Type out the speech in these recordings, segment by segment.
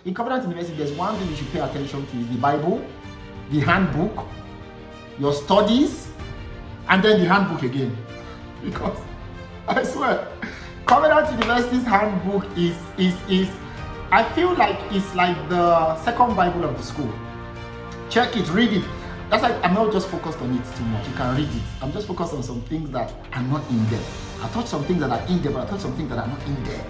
in Covenant University, there's one thing you should pay attention to is the Bible, the handbook, your studies, and then the handbook again. Because I swear, Covenant University's handbook is I feel like it's like the second Bible of the school. Check it, read it. That's like, I'm not just focused on it too much. You can read it. I'm just focused on some things that are not in there. I touch some things that are in there, but I touch some things that are not in there.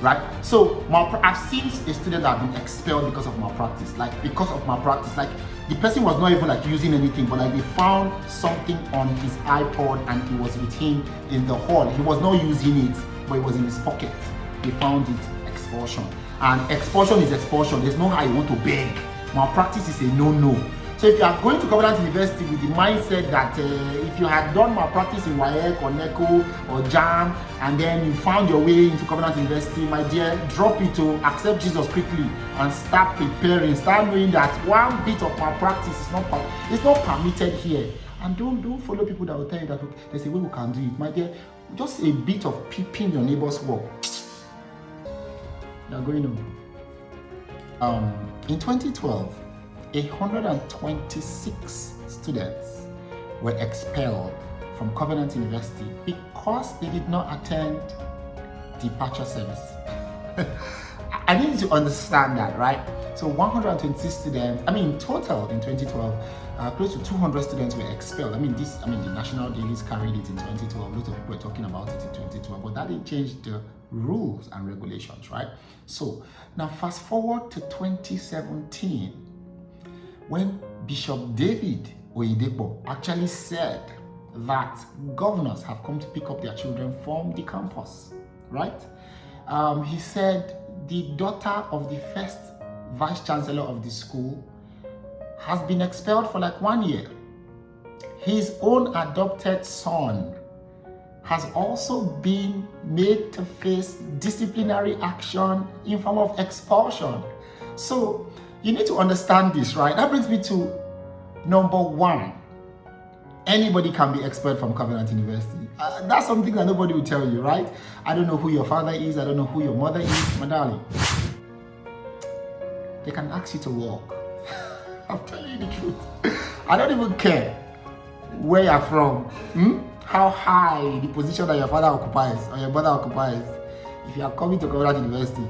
Right? So I've seen a student that have been expelled because of malpractice. Like because of malpractice. Like the person was not even like using anything, but like they found something on his iPod and it was with him in the hall. He was not using it, but it was in his pocket. They found it, expulsion. And expulsion is expulsion. There's no how you want to beg. Malpractice is a no-no. So if you are going to Covenant University with the mindset that if you had done malpractice in WAEC or NECO or JAM and then you found your way into Covenant University, my dear, drop it to accept Jesus quickly and start preparing. Start knowing that one bit of malpractice is not permitted here. And don't follow people that will tell you that there's a way we can do it. My dear, just a bit of peeping your neighbor's work. You're going on. In 2012, 126 students were expelled from Covenant University because they did not attend departure service. I need you to understand that, right? So 126 students, in total in 2012, close to 200 students were expelled. The national dailies carried it in 2012. Lots of people were talking about it in 2012, but that didn't change the rules and regulations, right? So now fast forward to 2017, when Bishop David Oyedepo actually said that governors have come to pick up their children from the campus, right? He said the daughter of the first vice chancellor of the school has been expelled for like 1 year. His own adopted son has also been made to face disciplinary action in form of expulsion. So you need to understand this, right? That brings me to number one. Anybody can be expelled from Covenant University. That's something that nobody will tell you, right? I don't know who your father is. I don't know who your mother is. My darling, they can ask you to walk. I'm telling you the truth. I don't even care where you're from, how high the position that your father occupies or your mother occupies. If you are coming to Covenant University,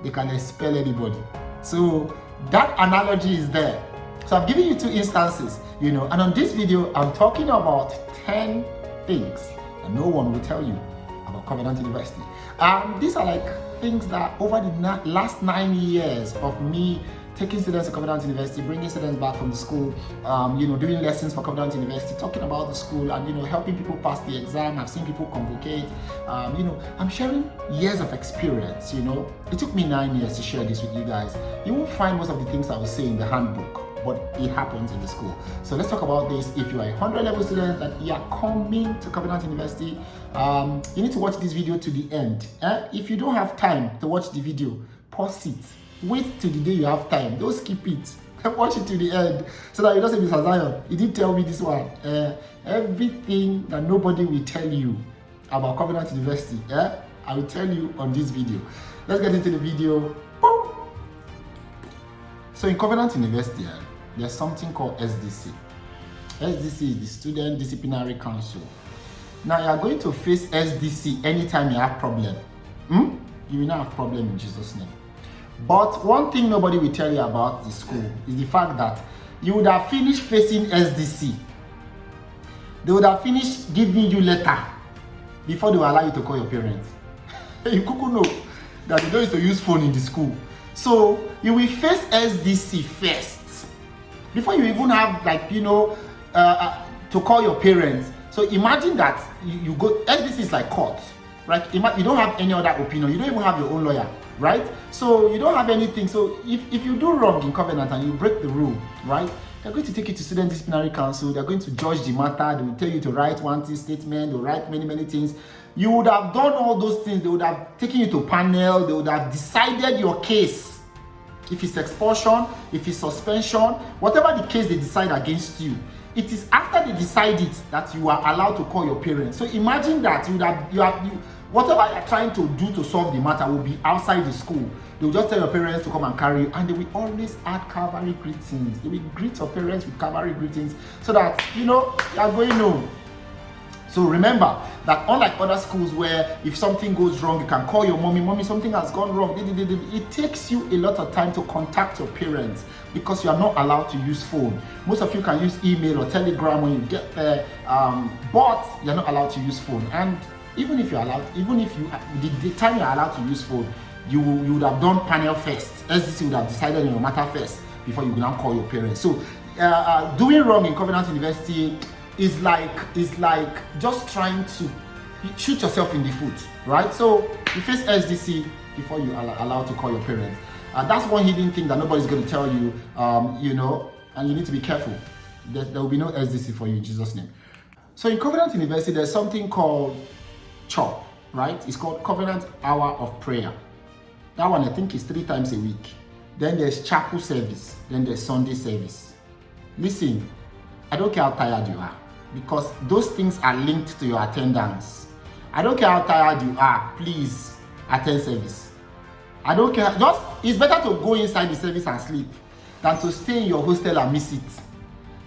they can expel anybody. So that analogy is there. So I've given you two instances, and on this video, I'm talking about 10 things that no one will tell you about Covenant University. These are like things that over the last 9 years of me taking students to Covenant University, bringing students back from the school, doing lessons for Covenant University, talking about the school and, helping people pass the exam. I've seen people convocate, I'm sharing years of experience, It took me 9 years to share this with you guys. You won't find most of the things I will say in the handbook, but it happens in the school. So let's talk about this. If you are a 100 level student that you are coming to Covenant University, you need to watch this video to the end. If you don't have time to watch the video, pause it. Wait till the day you have time. Don't skip it. Watch it to the end so that you don't say, Mr. Zion, he didn't tell me this one. Everything that nobody will tell you about Covenant University, I will tell you on this video. Let's get into the video. Boom. So in Covenant University, there's something called SDC. SDC is the Student Disciplinary Council. Now you are going to face SDC anytime you have problem. You will not have problem in Jesus' name. But one thing nobody will tell you about the school is the fact that you would have finished facing SDC. They would have finished giving you letter before they will allow you to call your parents. You could know that they don't used to use phone in the school. So you will face SDC first before you even have to call your parents. So imagine that you go, SDC is like court, right? You don't have any other opinion. You don't even have your own lawyer, right? So you don't have anything. So if you do wrong in Covenant and you break the rule, right? They're going to take you to Student Disciplinary Council. They're going to judge the matter. They will tell you to write one thing statement. They'll write many things. You would have done all those things. They would have taken you to panel. They would have decided your case. If it's expulsion, if it's suspension, whatever the case they decide against you, it is after they decide it that you are allowed to call your parents. So imagine that Whatever you're trying to do to solve the matter will be outside the school. They'll just tell your parents to come and carry you, and they will always add Calvary greetings. They will greet your parents with Calvary greetings so that, you are going home. So remember that unlike other schools where if something goes wrong, you can call your mommy, something has gone wrong. It takes you a lot of time to contact your parents because you are not allowed to use phone. Most of you can use email or telegram when you get there, but you're not allowed to use phone. And even if the time you're allowed to use phone, you would have done panel first. SDC would have decided on your matter first before you can now call your parents. So doing wrong in Covenant University is like just trying to shoot yourself in the foot, right? So you face SDC before you are allowed to call your parents. That's one hidden thing that nobody's going to tell you, and you need to be careful. There will be no SDC for you in Jesus' name. So in Covenant University, there's something called CHOP, right? It's called Covenant Hour of Prayer. That one I think is 3 times a week. Then there's chapel service. Then there's Sunday service. Listen, I don't care how tired you are, because those things are linked to your attendance. I don't care how tired you are, please attend service. I don't care, it's better to go inside the service and sleep than to stay in your hostel and miss it.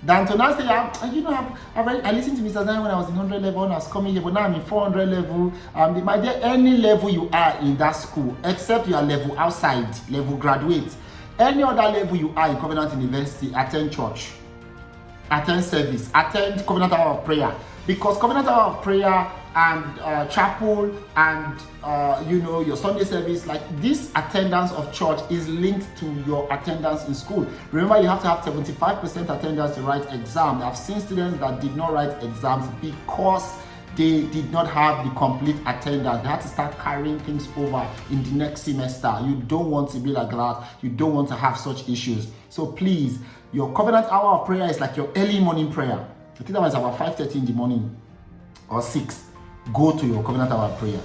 Than to now say, I listened to Mr. Zion when I was in 100 level, when I was coming here, but now I'm in 400 level. My dear, any level you are in that school, except your level outside, level graduate, any other level you are in Covenant University, attend church, attend service, attend Covenant Hour of Prayer, because Covenant Hour of Prayer and chapel and your Sunday service, like this attendance of church is linked to your attendance in school. Remember, you have to have 75% attendance to write exam. I've seen students that did not write exams because they did not have the complete attendance. They had to start carrying things over in the next semester. You don't want to be like that. You don't want to have such issues. So please, your Covenant Hour of Prayer is like your early morning prayer. I think that was about 5:30 in the morning or 6. Go to your Covenant Hour of Prayer.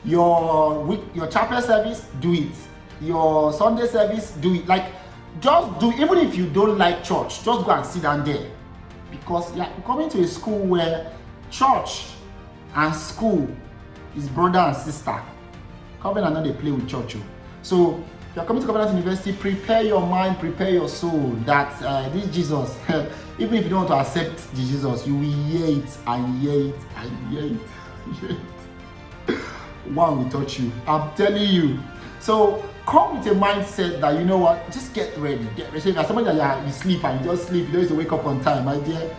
Your chapel service, do it. Your Sunday service, do it. Like, just do it. Even if you don't like church, just go and sit down there, because you're coming to a school where church and school is brother and sister. Covenant, not they play with church. So if you're coming to Covenant University, prepare your mind, prepare your soul that this Jesus, even if you don't want to accept the Jesus, you will hear it and hear it and hear it. One will touch you, I'm telling you. So come with a mindset that, you know what, just get ready. So if somebody that you sleep and you just sleep, you don't have to wake up on time, my dear.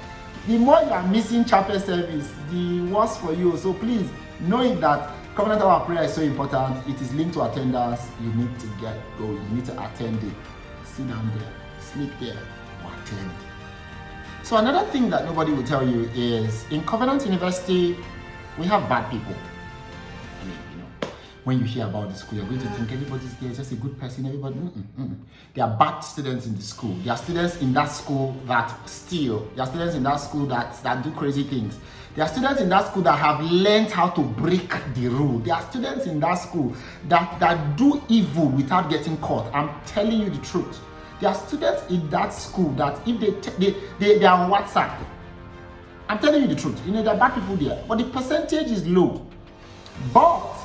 The more you are missing chapel service, the worse for you. So please, knowing that Covenant Hour of Prayer is so important, it is linked to attendance. You need to get going. You need to attend it. Sit down there, sleep there, or attend. So another thing that nobody will tell you is, in Covenant University, we have bad people. I mean, when you hear about the school, you're going to think everybody's there, just a good person, everybody. There are bad students in the school. There are students in that school that steal. There are students in that school that do crazy things. There are students in that school that have learned how to break the rule. There are students in that school that do evil without getting caught. I'm telling you the truth. There are students in that school that if they are on WhatsApp, I'm telling you the truth. There are bad people there, but the percentage is low. But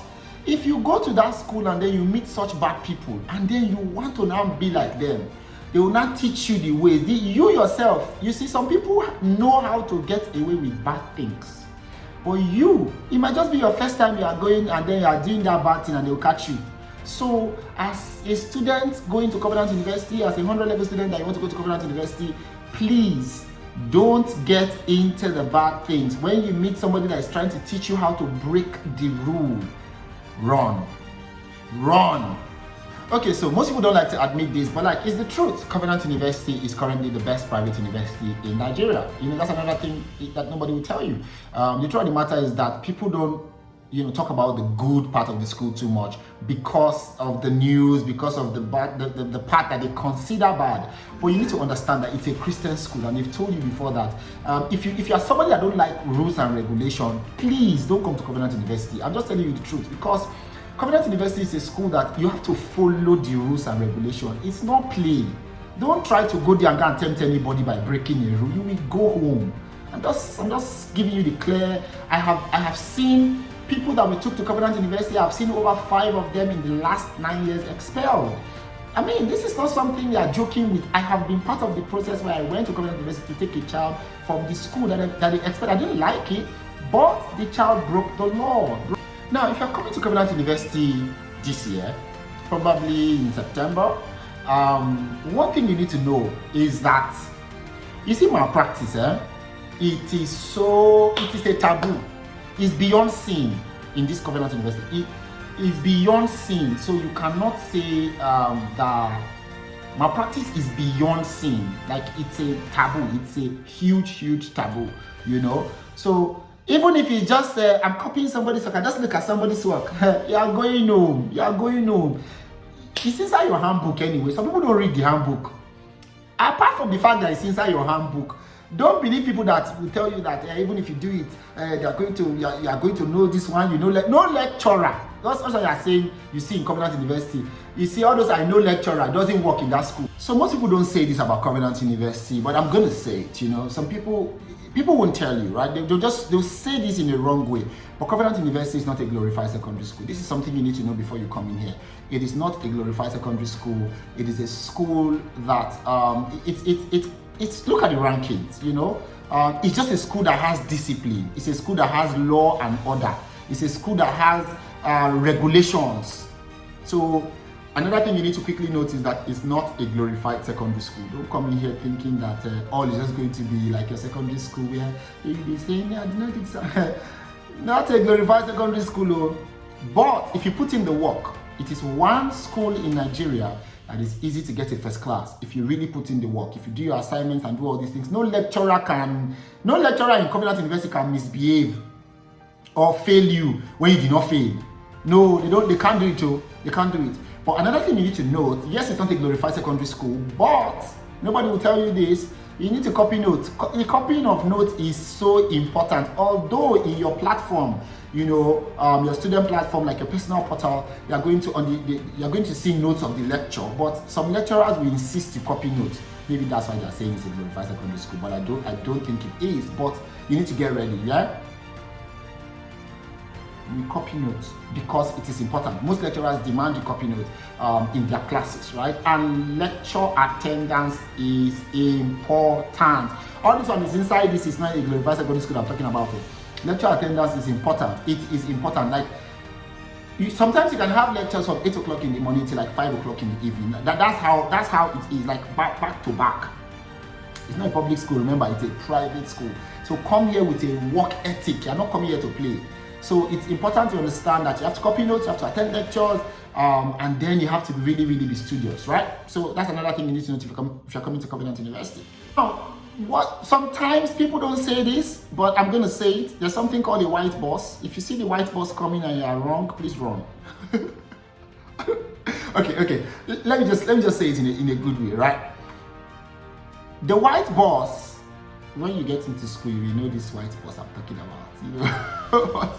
if you go to that school and then you meet such bad people and then you want to now be like them, they will not teach you the ways. You yourself, you see, some people know how to get away with bad things. But it might just be your first time you are going and then you are doing that bad thing and they will catch you. So as a student going to Covenant University, as a 100 level student that you want to go to Covenant University, please don't get into the bad things. When you meet somebody that is trying to teach you how to break the rule, run. Okay, so most people don't like to admit this, but it's the truth. Covenant University is currently the best private university in Nigeria. That's another thing that nobody will tell you. The truth of the matter is that people don't talk about the good part of the school too much because of the news, because of the bad, the part that they consider bad. But you need to understand that it's a Christian school, and they've told you before that if you are somebody that don't like rules and regulation, please don't come to Covenant University. I'm just telling you the truth, because Covenant University is a school that you have to follow the rules and regulation. It's not play. Don't try to go there and go and tempt anybody by breaking a rule. You will go home. I'm just giving you the clear. I have seen people that we took to Covenant University, I've seen over 5 of them in the last 9 years expelled. I mean, this is not something we are joking with. I have been part of the process where I went to Covenant University to take a child from the school that they expelled. I didn't like it, but the child broke the law. Now, if you're coming to Covenant University this year, probably in September, one thing you need to know is that, you see, malpractice, it is a taboo. It's beyond sin in this Covenant University. It is beyond sin, so you cannot say that malpractice is beyond sin. Like, it's a taboo. It's a huge taboo, you know. So even if it's just I'm copying somebody's work, I just look at somebody's work, you are going home. It's inside your handbook anyway. Some people don't read the handbook. Apart from the fact that it's inside your handbook, don't believe people that will tell you that even if you do it, you are going to know this one. You know, no lecturer. That's what you are saying. You see in Covenant University, you see all those I know lecturer doesn't work in that school. So most people don't say this about Covenant University, but I'm gonna say it. You know, some people won't tell you, right? They'll say this in a wrong way. But Covenant University is not a glorified secondary school. This is something you need to know before you come in here. It is not a glorified secondary school. It is a school that it's look at the rankings, you know. It's just a school that has discipline. It's a school that has law and order. It's a school that has regulations. So another thing you need to quickly note is that it's not a glorified secondary school. Don't come in here thinking that all is just going to be like a secondary school where you'll be saying, I did not think so. Not a glorified secondary school, oh. But if you put in the work, it is one school in Nigeria that is easy to get a first class if you really put in the work. If you do your assignments and do all these things, no lecturer in Covenant University can misbehave or fail you when you did not fail. No, they can't do it too. They can't do it. But another thing you need to note, yes, it's not a glorified secondary school, but nobody will tell you this. You need to copy notes. The copying of notes is so important. Although in your platform, you know, your student platform, like your personal portal, you're going to see notes of the lecture. But some lecturers will insist to copy notes. Maybe that's why they're saying it's a glorified secondary school. But I don't think it is. But you need to get ready, yeah. You copy notes because it is important. Most lecturers demand you copy notes in their classes, right? And lecture attendance is important. All this one is inside. This is not a glorified secondary school I'm talking about. Lecture attendance is important. It is important. Like, sometimes you can have lectures from 8 o'clock in the morning till like 5 o'clock in the evening. That's how it is, like back to back. It's not a public school, remember, it's a private school. So come here with a work ethic. You're not coming here to play. So it's important to understand that you have to copy notes, you have to attend lectures, and then you have to really be studious, right? So that's another thing you need to know if you're coming to Covenant University. Now, sometimes people don't say this, but I'm going to say it. There's something called a white boss. If you see the white boss coming and you are wrong, please run. Okay. Let me just say it in a good way, right? The white boss, when you get into school, you know this white boss I'm talking about, you know.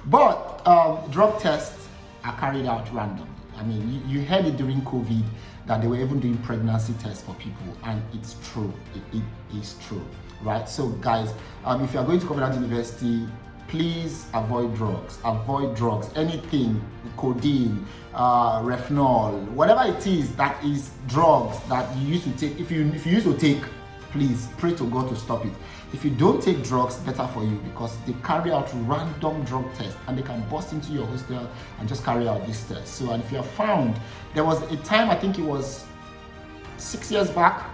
But drug tests are carried out randomly. I mean, you heard it during COVID that they were even doing pregnancy tests for people, and it's true. It is true, right? So, guys, if you are going to Covenant University, please avoid drugs. Avoid drugs. Anything, codeine, retinol, whatever it is that is drugs that you used to take. If you used to take, please pray to God to stop it. If you don't take drugs, better for you, because they carry out random drug tests and they can burst into your hostel and just carry out these tests. So, and if you are found, there was a time, I think it was 6 years back,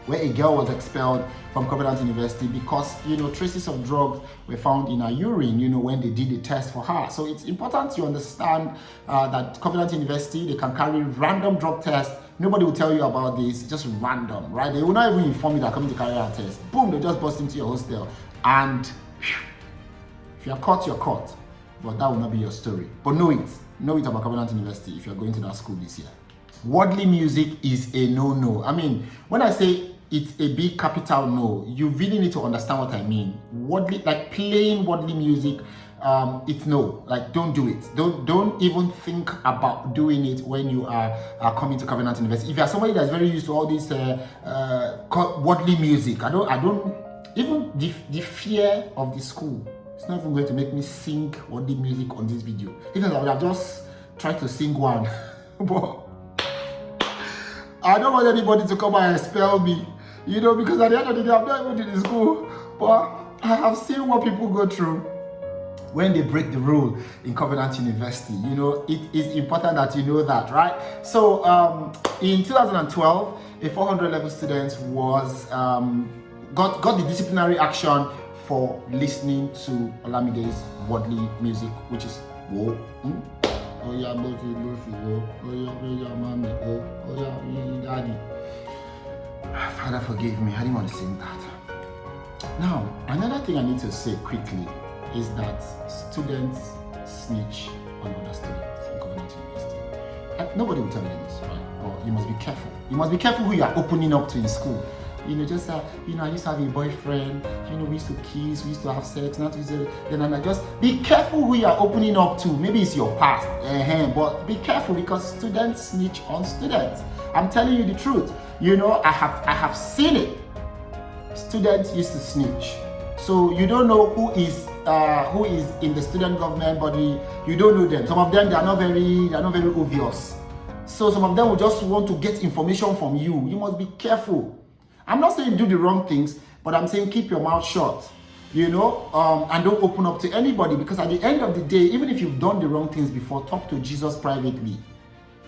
where a girl was expelled from Covenant University because, you know, traces of drugs were found in her urine, you know, when they did the test for her. So it's important to understand that Covenant University, they can carry random drug tests. Nobody will tell you about this, it's just random, right? They will not even inform you that coming to carry out a test. Boom, they just burst into your hostel. And whew, if you're caught, you're caught. But that will not be your story. But know it about Covenant University if you're going to that school this year. Worldly music is a no-no. I mean, when I say it's a big capital no, you really need to understand what I mean. Worldly, like playing worldly music, it's no. Like, don't do it. Don't even think about doing it when you are coming to Covenant University. If you are somebody that's very used to all this worldly music, I don't even the fear of the school It's not even going to make me sing worldly music on this video. Even I would have just tried to sing one. But I don't want anybody to come and expel me, because at the end of the day, I'm not even in the school. But I have seen what people go through when they break the rule in Covenant University. It is important that you know that, right? So in 2012, a 400 level student was got the disciplinary action for listening to Olamide's worldly music, which is whoa. Oh yeah, Bofi, oh yeah, mommy, oh yeah, daddy. Father, forgive me. I didn't want to sing that. Now, another thing I need to say quickly is that students snitch on other students in Covenant University. And nobody will tell you this, right? But you must be careful. You must be careful who you are opening up to in school. I used to have a boyfriend, we used to kiss, we used to have sex, then I just be careful who you are opening up to. Maybe it's your past, but be careful because students snitch on students. I'm telling you the truth. I have seen it. Students used to snitch. So you don't know who is in the student government body. You don't know them. Some of them they are not very obvious. So some of them will just want to get information from you. You must be careful. I'm not saying do the wrong things, but I'm saying keep your mouth shut, and don't open up to anybody, because at the end of the day, even if you've done the wrong things before, talk to Jesus privately.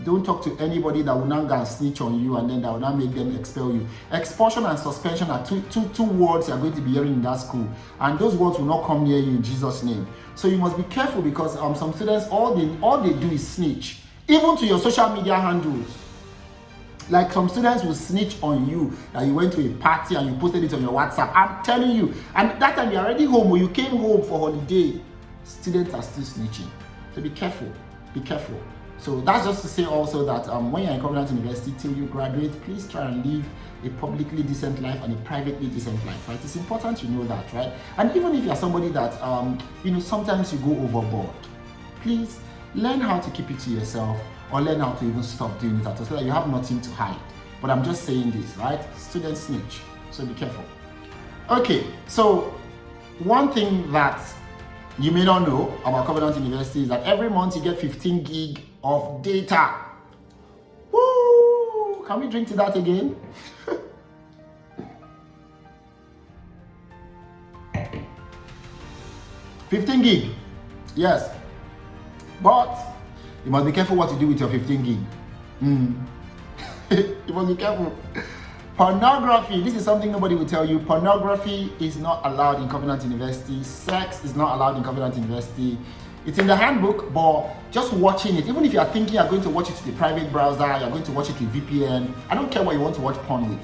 Don't talk to anybody that will now go and snitch on you and then that will now make them expel you. Expulsion and suspension are two words you're going to be hearing in that school, and those words will not come near you in Jesus' name. So you must be careful, because some students, all they do is snitch, even to your social media handles. Like some students will snitch on you that you went to a party and you posted it on your WhatsApp. I'm telling you. And that time you're already home, or you came home for holiday. Students are still snitching. So be careful. Be careful. So that's just to say also that when you're in Covenant University till you graduate, please try and live a publicly decent life and a privately decent life, right? It's important you know that, right? And even if you're somebody that, sometimes you go overboard, please learn how to keep it to yourself, or learn how to even stop doing it at all, so that you have nothing to hide. But I'm just saying this, right? Students snitch, so be careful. Okay, so one thing that you may not know about Covenant University is that every month you get 15 gig of data. Woo! Can we drink to that again? 15 gig, yes. But you must be careful what you do with your 15 gig. You must be careful. Pornography, this is something nobody will tell you. Pornography is not allowed in Covenant University. Sex is not allowed in Covenant University. It's in the handbook, but just watching it, even if you are thinking you're going to watch it to the private browser, you're going to watch it with VPN, I don't care what you want to watch porn with.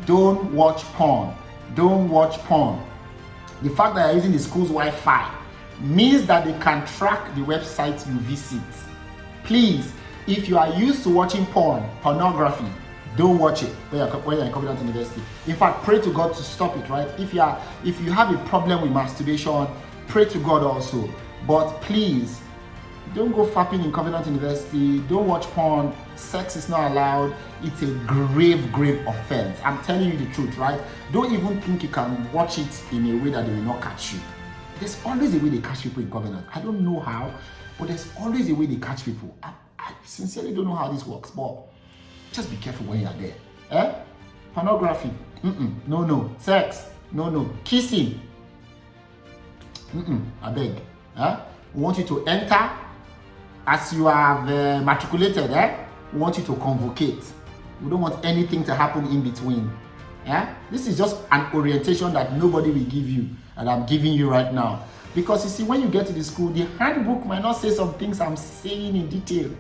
Don't watch porn. Don't watch porn. The fact that you're using the school's Wi-Fi means that they can track the website you visit. Please, if you are used to watching pornography, don't watch it when you're in Covenant University. In fact, pray to God to stop it, right? If you have a problem with masturbation, pray to God also. But please, don't go fapping in Covenant University. Don't watch porn. Sex is not allowed. It's a grave offense. I'm telling you the truth, right? Don't even think you can watch it in a way that they will not catch you. There's always a way they catch people in Covenant. I don't know how, but there's always a way they catch people. I sincerely don't know how this works, but just be careful when you're there. Pornography, no. Sex, no. Kissing, I beg. We want you to enter as you have matriculated. We want you to convocate. We don't want anything to happen in between. This is just an orientation that nobody will give you, and I'm giving you right now. Because you see, when you get to the school, the handbook might not say some things I'm saying in detail.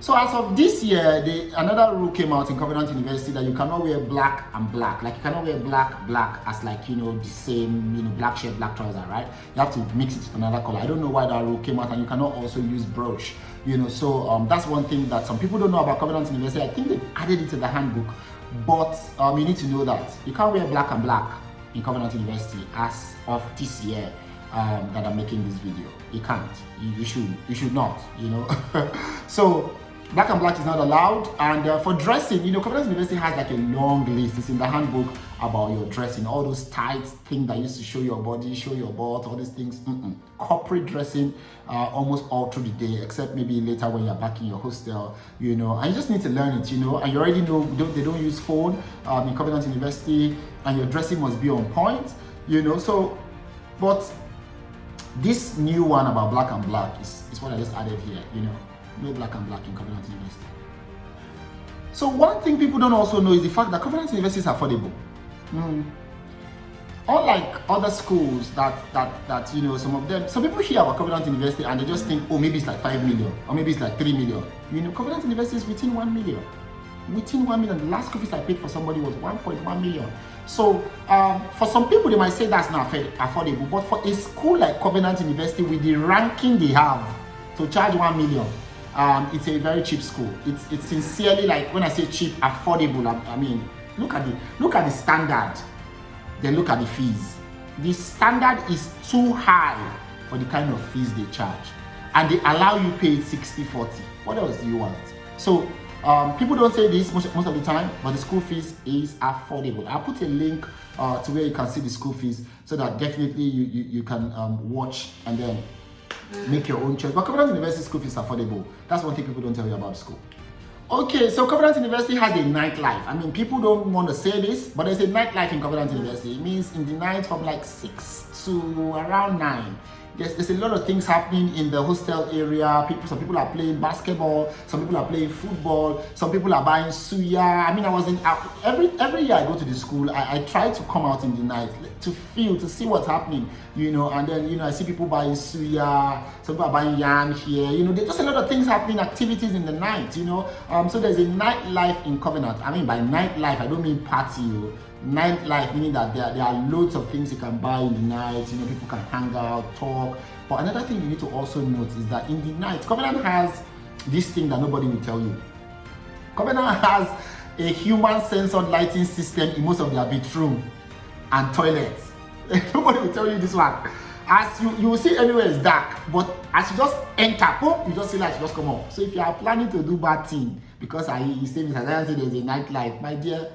So as of this year, another rule came out in Covenant University that you cannot wear black and black. Like you cannot wear black as the same, black shirt, black trouser, right? You have to mix it with another color. I don't know why that rule came out, and you cannot also use brooch. So that's one thing that some people don't know about Covenant University. I think they added it to the handbook, but you need to know that you can't wear black and black in Covenant University as of this year that I'm making this video. You can't. You should not. So Black and black is not allowed. And for dressing, Covenant University has like a long list. It's in the handbook about your dressing. All those tight things that used to show your body, show your butt, all these things. Corporate dressing almost all through the day, except maybe later when you're back in your hostel, and you just need to learn it, and you already know they don't use phone in Covenant University, and your dressing must be on point, so, but this new one about black and black is what I just added here, no black and black in Covenant University. So one thing people don't also know is the fact that Covenant University is affordable. Unlike other schools that some people hear about Covenant University and they just think, oh, maybe it's like 5 million or maybe it's like 3 million. Covenant University is within 1 million. Within 1 million. The last school fees I paid for somebody was 1.1 million. So for some people they might say that's not affordable, but for a school like Covenant University with the ranking they have to charge 1 million, it's a very cheap school. It's sincerely, like when I say cheap, affordable. I mean, look at the standard. Then look at the fees. The standard is too high for the kind of fees they charge, and they allow you pay 60-40. What else do you want? So people don't say this most of the time, but the school fees is affordable. I'll put a link to where you can see the school fees, so that definitely you can watch and then make your own choice. But Covenant University school fees is affordable. That's one thing people don't tell you about school. Okay, so Covenant University has a nightlife. I mean, people don't want to say this, but there's a nightlife in Covenant University. It means in the night from like 6 to around 9. There's a lot of things happening in the hostel area. Some people are playing basketball, some people are playing football, some people are buying suya. I mean, every year I go to the school, I try to come out in the night to see what's happening, and then, I see people buying suya, some people are buying yam here, there's just a lot of things happening, activities in the night, so there's a nightlife in Covenant. I mean, by nightlife, I don't mean party, nightlife meaning that there are loads of things you can buy in the night, people can hang out, talk. But another thing you need to also note is that in the night, Covenant has this thing that nobody will tell you. Covenant has a human censored lighting system in most of their bedroom and toilets. Nobody will tell you this one. As you will see everywhere is dark, but as you just enter, boom, you just see light, you just come up. So if you are planning to do bad thing, because you say Mr. Zion said there's a nightlife, my dear,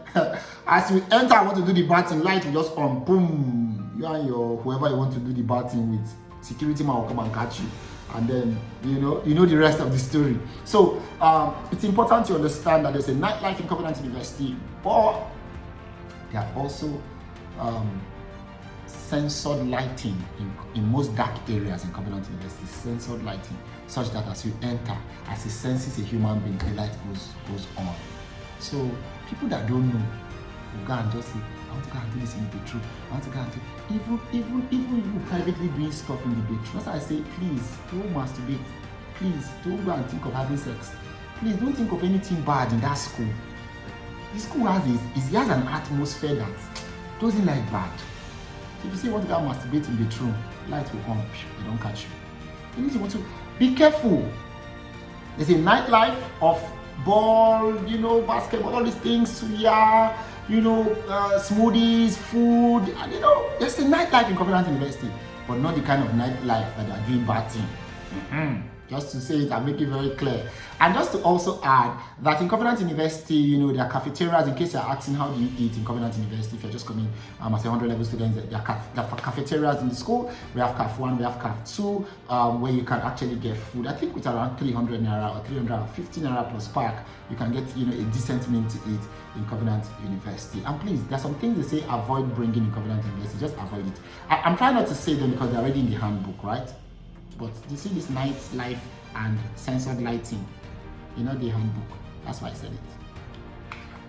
as you enter, I want to do the bad thing, light will just on, boom. You and your whoever you want to do the bad thing with, security man will come and catch you, and then you know the rest of the story. So it's important to understand that there's a nightlife in Covenant University, but there are also censored lighting in most dark areas in Covenant University. Censored lighting, such that as you enter, as it senses a human being, the light goes on. So people that don't know will go and just say, I want to go and do this in the bedroom. I want to go and do even you privately doing stuff in the bedroom. That's why I say, please don't masturbate. Please don't go and think of having sex. Please don't think of anything bad in that school. The school has an atmosphere that doesn't like bad. If you say you want to go and masturbate in the bedroom, light will on, they don't catch you. You need to be careful. There's a nightlife of ball, basketball, all these things, suya, smoothies, food, and there's a nightlife in Covenant University, but not the kind of nightlife that they are doing bad thing. Just to say it and make it very clear. And just to also add that in Covenant University, there are cafeterias. In case you're asking how do you eat in Covenant University, if you're just coming as a 100 level student, there are cafeterias in the school. We have CAF 1, we have CAF 2, where you can actually get food. I think with around 300 naira or 350 naira plus pack, you can get a decent meal to eat in Covenant University. And please, there are some things they say avoid bringing in Covenant University. Just avoid it. I'm trying not to say them because they're already in the handbook, right? But you see this nightlife and censored lighting, the handbook. That's why I said it.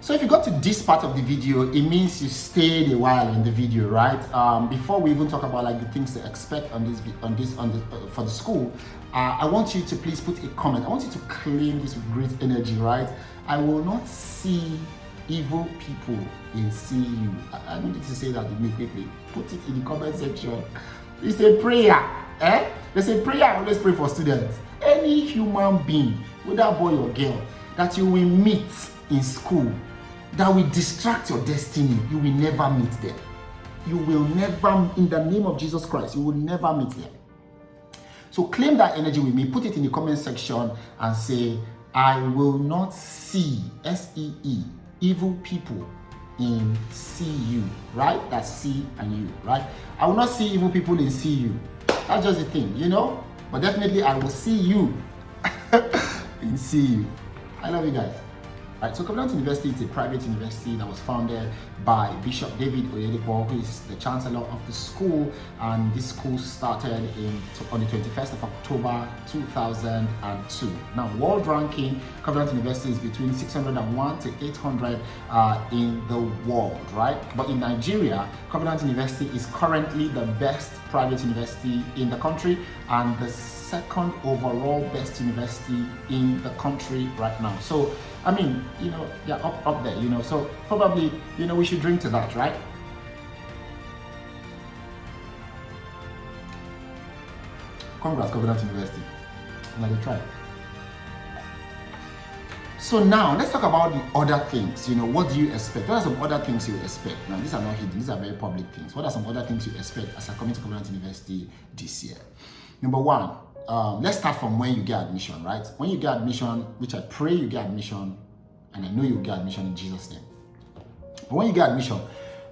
So if you got to this part of the video, it means you stayed a while in the video, right? Before we even talk about like the things to expect for the school, I want you to please put a comment. I want you to claim this with great energy, right? I will not see evil people in CU. I need to say that immediately. Put it in the comment section. It's a prayer. There's a prayer I always pray for students. Any human being, whether boy or girl, that you will meet in school, that will distract your destiny, you will never meet them. You will never, in the name of Jesus Christ, you will never meet them. So claim that energy with me, put it in the comment section and say, I will not see, S-E-E, evil people in CU, right? That's C and U, right? I will not see evil people in CU. That's just the thing, you know? But definitely I will see you in CU. I love you guys. Right, so Covenant University is a private university that was founded by Bishop David Oyedepo, who is the chancellor of the school, and this school started on the 21st of October 2002. Now, world ranking, Covenant University is between 601 to 800 in the world, right? But in Nigeria, Covenant University is currently the best private university in the country and the second overall best university in the country right now. So I mean, you know, they're up there, you know, so probably, you know, we should drink to that, right? Congrats, Covenant University. Let it try. So now, let's talk about the other things. You know, what do you expect? What are some other things you expect? Now, these are not hidden. These are very public things. What are some other things you expect as you're coming to Covenant University this year? Number one, let's start from when you get admission, right? When you get admission, which I pray you get admission, and I know you'll get admission in Jesus' name. But when you get admission,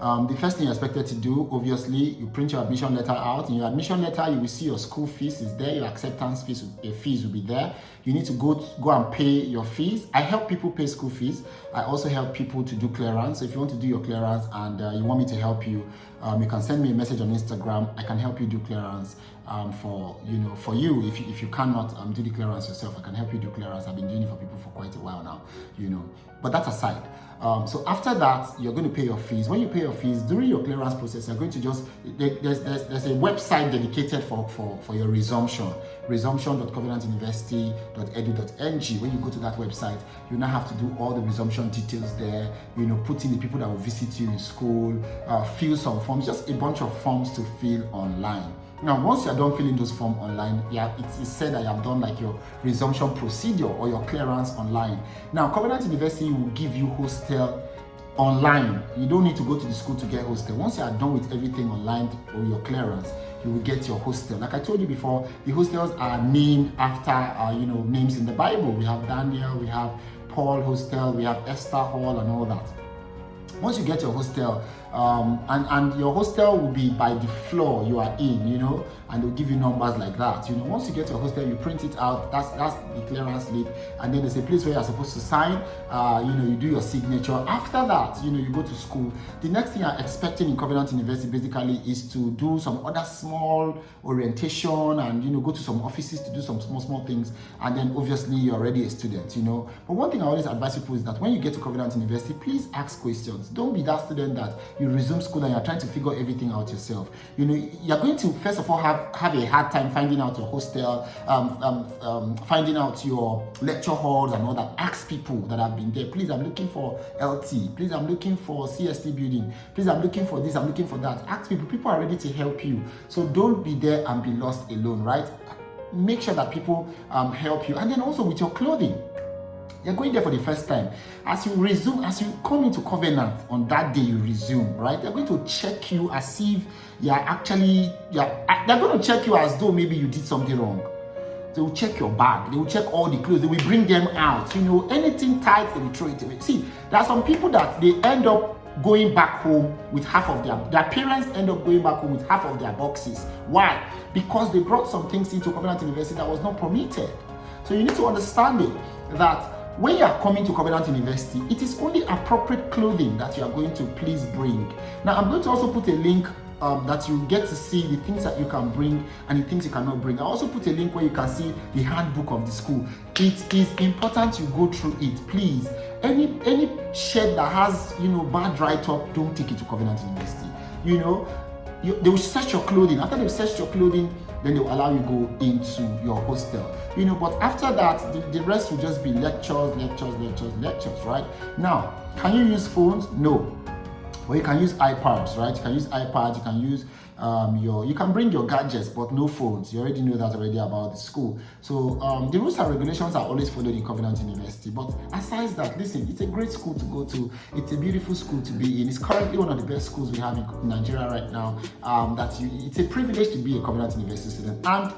the first thing you're expected to do, obviously, you print your admission letter out. In your admission letter, you will see your school fees is there, your acceptance fees will be there. You need to go and pay your fees. I help people pay school fees. I also help people to do clearance. So if you want to do your clearance and you want me to help you, you can send me a message on Instagram. I can help you do clearance for you. If you cannot do the clearance yourself, I can help you do clearance. I've been doing it for people for quite a while now, you know. But that aside, so after that, you're going to pay your fees. When you pay your fees during your clearance process, you're going to there's a website dedicated for your resumption, resumption.covenantuniversity.edu.ng. When you go to that website, you now have to do all the resumption details there, you know, put in the people that will visit you in school, fill some forms, just a bunch of forms to fill online. Now, once you're done filling those forms online, it's said that you have done like your resumption procedure or your clearance online. Now, Covenant University will give you hostel online. You don't need to go to the school to get hostel. Once you are done with everything online or your clearance, you will get your hostel. Like I told you before, the hostels are named after names in the Bible. We have Daniel, we have Paul hostel, we have Esther Hall, and all that. Once you get your hostel, and your hostel will be by the floor you are in, you know, and they'll give you numbers like that. You know, once you get your hostel, you print it out. That's the clearance slip, and then there's a place where you're supposed to sign. You do your signature. After that, you go to school. The next thing I'm expecting in Covenant University basically is to do some other small orientation and go to some offices to do some small things, and then obviously you're already a student, you know. But one thing I always advise people is that when you get to Covenant University, please ask questions. Don't be that student that you resume school and you're trying to figure everything out yourself. You're going to first of all have a hard time finding out your hostel, finding out your lecture halls and all that. Ask people that have been there. Please, I'm looking for LT. Please, I'm looking for CST building. Please, I'm looking for this. I'm looking for that. Ask people. People are ready to help you. So don't be there and be lost alone, right? Make sure that people help you. And then also with your clothing. You're going there for the first time. As you come into Covenant on that day you resume, right? They're going to check you as if they're going to check you as though maybe you did something wrong. They will check your bag. They will check all the clothes. They will bring them out. Anything tight, they will throw it away. See, there are some people that they end up going back home with half of their parents end up going back home with half of their boxes. Why? Because they brought some things into Covenant University that was not permitted. So you need to understand it, that when you are coming to Covenant University, it is only appropriate clothing that you are going to please bring. Now, I'm going to also put a link that you get to see the things that you can bring and the things you cannot bring. I also put a link where you can see the handbook of the school. It is important you go through it, please. Any shirt that has bad write-up, don't take it to Covenant University. They will search your clothing. After they've searched your clothing, then they will allow you go into your hostel. But after that, the rest will just be lectures, right? Now, can you use phones? No. But you can use iPads, right? You can use iPads, you can use you can bring your gadgets, but no phones. You already know that already about the school. So the rules and regulations are always followed in Covenant University. But aside that, listen, it's a great school to go to. It's a beautiful school to be in. It's currently one of the best schools we have in Nigeria right now. It's a privilege to be a Covenant University student. And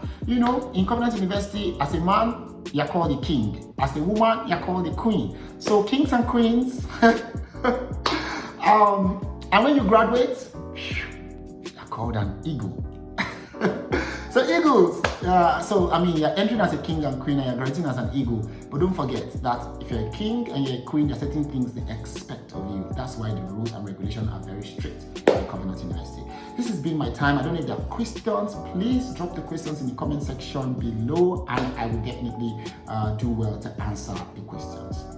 in Covenant University, as a man, you're called the king. As a woman, you're called the queen. So kings and queens, and when you graduate, you're called an eagle. So eagles, you're entering as a king and queen and you're graduating as an eagle. But don't forget that if you're a king and you're a queen, there are certain things they expect of you. That's why the rules and regulations are very strict at Covenant University. This has been my time. I don't know if there are questions. Please drop the questions in the comment section below and I will definitely do well to answer the questions.